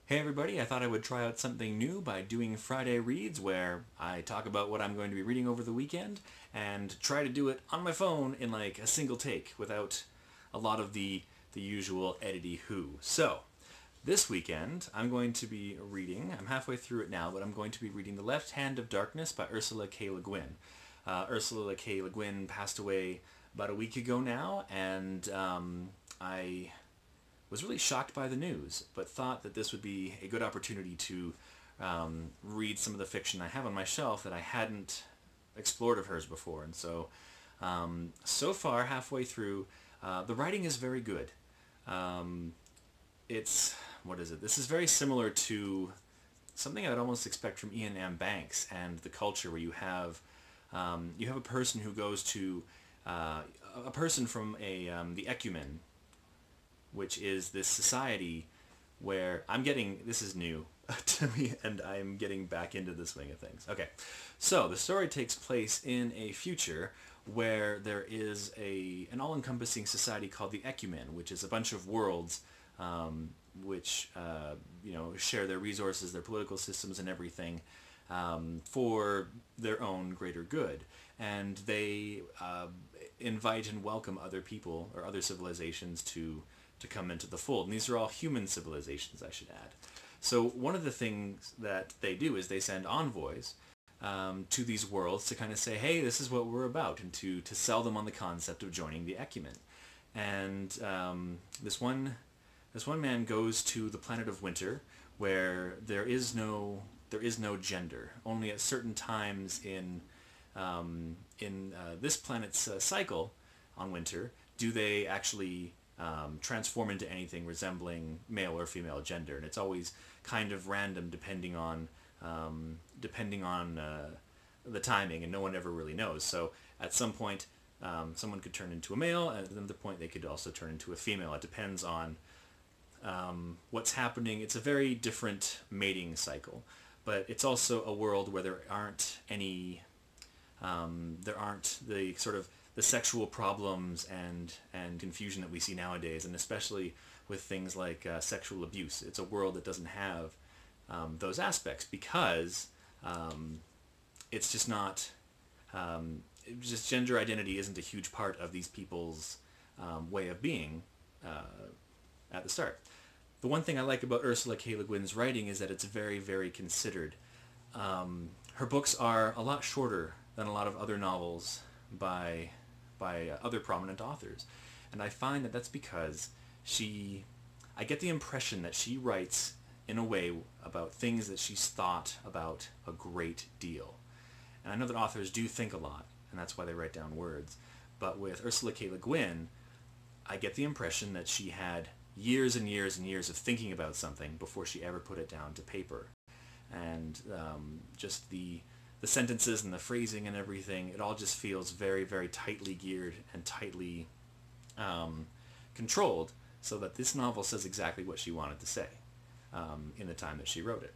Hey everybody, I thought I would try out something new by doing Friday Reads where I talk about what I'm going to be reading over the weekend and try to do it on my phone in like a single take without a lot of the usual edity who. So, this weekend I'm going to be reading, I'm halfway through it now, but I'm going to be reading The Left Hand of Darkness by Ursula K. Le Guin. Ursula K. Le Guin passed away about a week ago now, and I was really shocked by the news, but thought that this would be a good opportunity to read some of the fiction I have on my shelf that I hadn't explored of hers before. And so, so far, halfway through, the writing is very good. What is it? This is very similar to something I'd almost expect from Iain M. Banks and The Culture, where you have a person who goes to, a person from the Ecumen, which is this society where this is new to me, and I'm getting back into the swing of things. Okay, so the story takes place in a future where there is an all-encompassing society called the Ecumen, which is a bunch of worlds which share their resources, their political systems, and everything for their own greater good. And they invite and welcome other people or other civilizations to come into the fold. And these are all human civilizations, I should add. So one of the things that they do is they send envoys to these worlds to kind of say, hey, this is what we're about, and to sell them on the concept of joining the Ecumen. And this one man goes to the planet of Winter, where there is no gender. Only at certain times in this planet's cycle on Winter do they actually transform into anything resembling male or female gender, and it's always kind of random depending on the timing, and no one ever really knows. So at some point, someone could turn into a male, and at another point they could also turn into a female. It depends on what's happening. It's a very different mating cycle, but it's also a world where there aren't the sort of the sexual problems and confusion that we see nowadays, and especially with things like sexual abuse. It's a world that doesn't have those aspects because it's just not, just gender identity isn't a huge part of these people's way of being at the start. The one thing I like about Ursula K. Le Guin's writing is that it's very, very considered. Her books are a lot shorter than a lot of other novels by other prominent authors. And I find that that's because I get the impression that she writes in a way about things that she's thought about a great deal. And I know that authors do think a lot, and that's why they write down words. But with Ursula K. Le Guin, I get the impression that she had years and years and years of thinking about something before she ever put it down to paper. And just the sentences and the phrasing and everything, it all just feels very, very tightly geared and tightly controlled, so that this novel says exactly what she wanted to say in the time that she wrote it.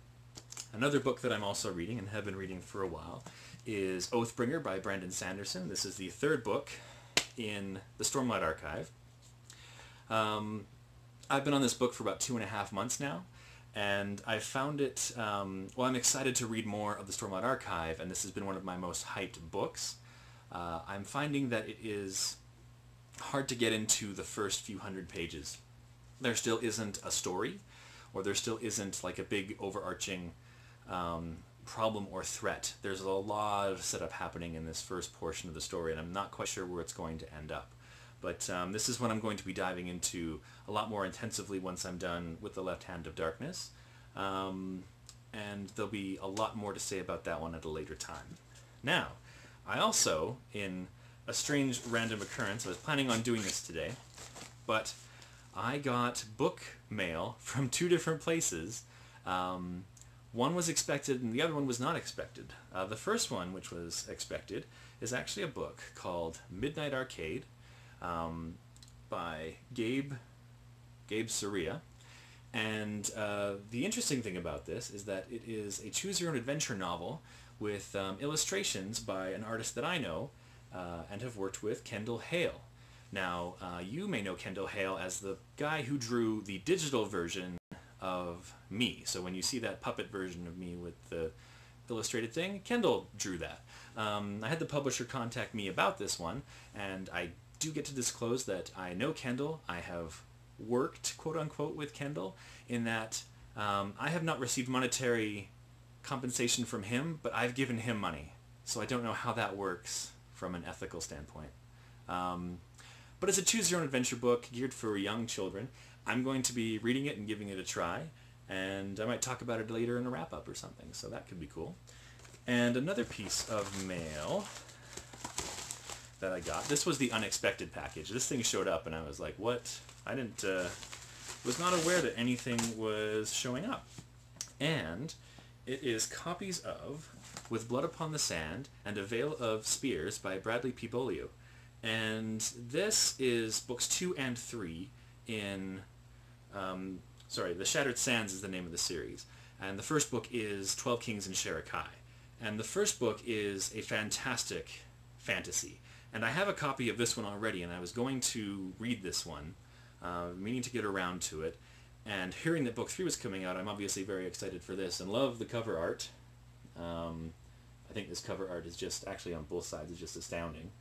Another book that I'm also reading, and have been reading for a while, is Oathbringer by Brandon Sanderson. This is the third book in the Stormlight Archive. I've been on this book for about 2.5 months now, and I found it, I'm excited to read more of the Stormlight Archive, and this has been one of my most hyped books. I'm finding that it is hard to get into the first few hundred pages. There still isn't a story, or there still isn't like a big overarching problem or threat. There's a lot of setup happening in this first portion of the story, and I'm not quite sure where it's going to end up. But this is what I'm going to be diving into a lot more intensively once I'm done with The Left Hand of Darkness. And there'll be a lot more to say about that one at a later time. Now, I also, in a strange random occurrence, I was planning on doing this today, but I got book mail from 2 different places. One was expected and the other one was not expected. The first one, which was expected, is actually a book called Midnight Arcade, by Gabe Soria. And the interesting thing about this is that it is a choose-your-own-adventure novel with illustrations by an artist that I know and have worked with, Kendall Hale. Now, you may know Kendall Hale as the guy who drew the digital version of me. So when you see that puppet version of me with the illustrated thing, Kendall drew that. I had the publisher contact me about this one, and I do get to disclose that I know Kendall. I have worked, quote-unquote, with Kendall, in that I have not received monetary compensation from him, but I've given him money. So I don't know how that works from an ethical standpoint. But it's a choose-your-own-adventure book geared for young children. I'm going to be reading it and giving it a try, and I might talk about it later in a wrap-up or something, so that could be cool. And another piece of mail that I got. This was the unexpected package. This thing showed up, and I was like, what? I was not aware that anything was showing up. And it is copies of With Blood Upon the Sand and A Veil of Spears by Bradley P. Beaulieu. And this is books 2 and 3 in, The Shattered Sands is the name of the series. And the first book is 12 Kings and Sherikai. And the first book is a fantastic fantasy. And I have a copy of this one already, and I was going to read this one, meaning to get around to it. And hearing that book 3 was coming out, I'm obviously very excited for this and love the cover art. I think this cover art is just, actually on both sides, is just astounding.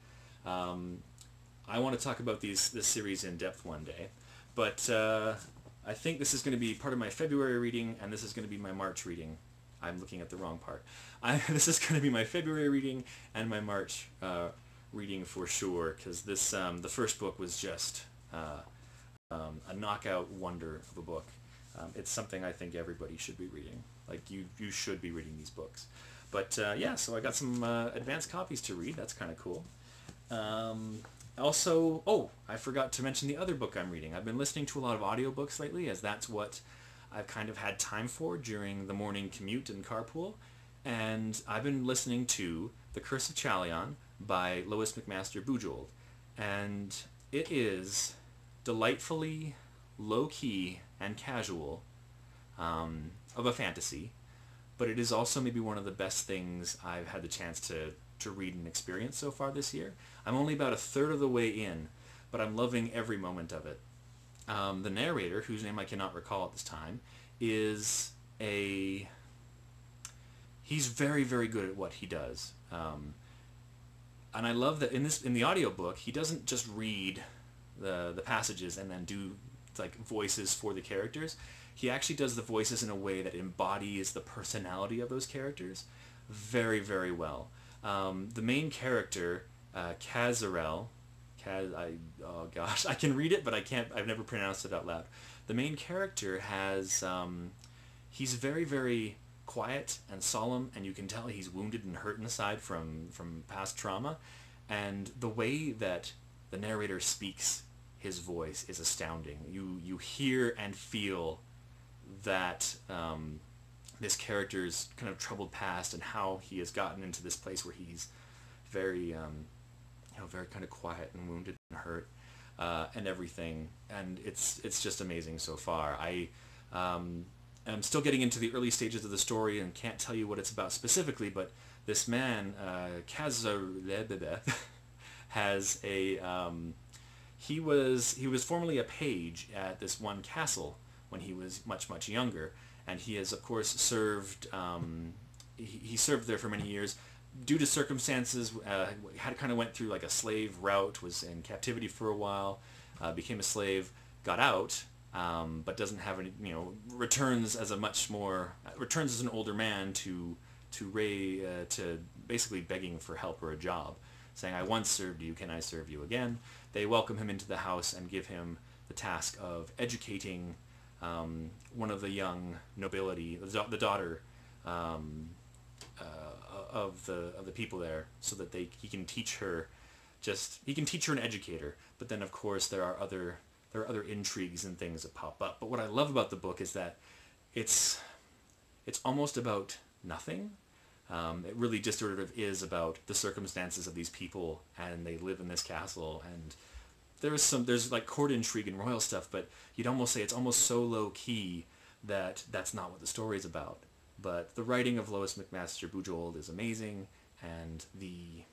I want to talk about this series in depth one day, but I think this is going to be part of my February reading, and this is going to be my March reading. I'm looking at the wrong part. This is going to be my February reading and my March reading for sure, because this the first book was just a knockout wonder of a book. It's something I think everybody should be reading. Like, you should be reading these books. But yeah, so I got some advanced copies to read. That's kind of cool. Also, I forgot to mention the other book I'm reading. I've been listening to a lot of audiobooks lately, as that's what I've kind of had time for during the morning commute and carpool. And I've been listening to The Curse of Chalion by Lois McMaster Bujold. And it is delightfully low-key and casual of a fantasy, but it is also maybe one of the best things I've had the chance to read and experience so far this year. I'm only about a third of the way in, but I'm loving every moment of it. The narrator, whose name I cannot recall at this time, he's very, very good at what he does. And I love that in the audiobook, he doesn't just read the passages and then do like voices for the characters. He actually does the voices in a way that embodies the personality of those characters very, very well. The main character, Kazarel, oh gosh, I can read it, but I've never pronounced it out loud. The main character has, he's very, very quiet and solemn, and you can tell he's wounded and hurt inside from past trauma. And the way that the narrator speaks his voice is astounding. You hear and feel that this character's kind of troubled past and how he has gotten into this place where he's very, very kind of quiet and wounded and hurt and everything. And it's just amazing so far. I'm still getting into the early stages of the story and can't tell you what it's about specifically, but this man, Kazarel, has a... He was formerly a page at this one castle when he was much, much younger, and he has, of course, served. He served there for many years. Due to circumstances, kind of went through like a slave route, was in captivity for a while, became a slave, got out, but doesn't have any, returns as an older man to basically begging for help or a job, saying, "I once served you, can I serve you again?" They welcome him into the house and give him the task of educating one of the young nobility, the daughter of the people there, so that he can teach her. He can teach her and educate her. But then, of course, there are other intrigues and things that pop up. But what I love about the book is that it's almost about nothing. It really just sort of is about the circumstances of these people, and they live in this castle, and there's like court intrigue and royal stuff, but you'd almost say it's almost so low key that that's not what the story is about. But the writing of Lois McMaster Bujold is amazing, and the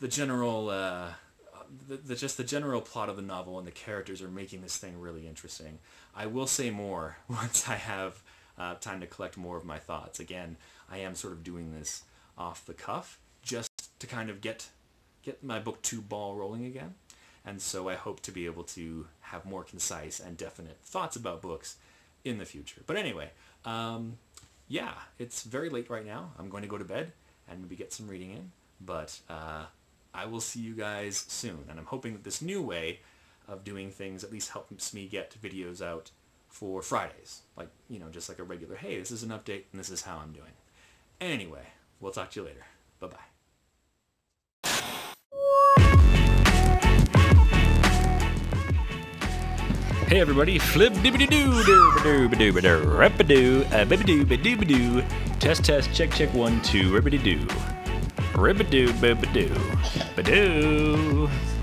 general just the general plot of the novel and the characters are making this thing really interesting. I will say more once I have time to collect more of my thoughts. Again, I am sort of doing this off the cuff just to kind of get my BookTube ball rolling again. And so I hope to be able to have more concise and definite thoughts about books in the future. But anyway, yeah, it's very late right now. I'm going to go to bed and maybe get some reading in. But I will see you guys soon. And I'm hoping that this new way of doing things at least helps me get videos out for Fridays. Like, you know, just like a regular, hey, this is an update and this is how I'm doing. Anyway, we'll talk to you later. Bye-bye. Hey everybody, flip dibbity doo doo doo doo doo doo doo. Test test, check check 1 2 ribbity doo. Ribbidoo, bibidoo, badoo.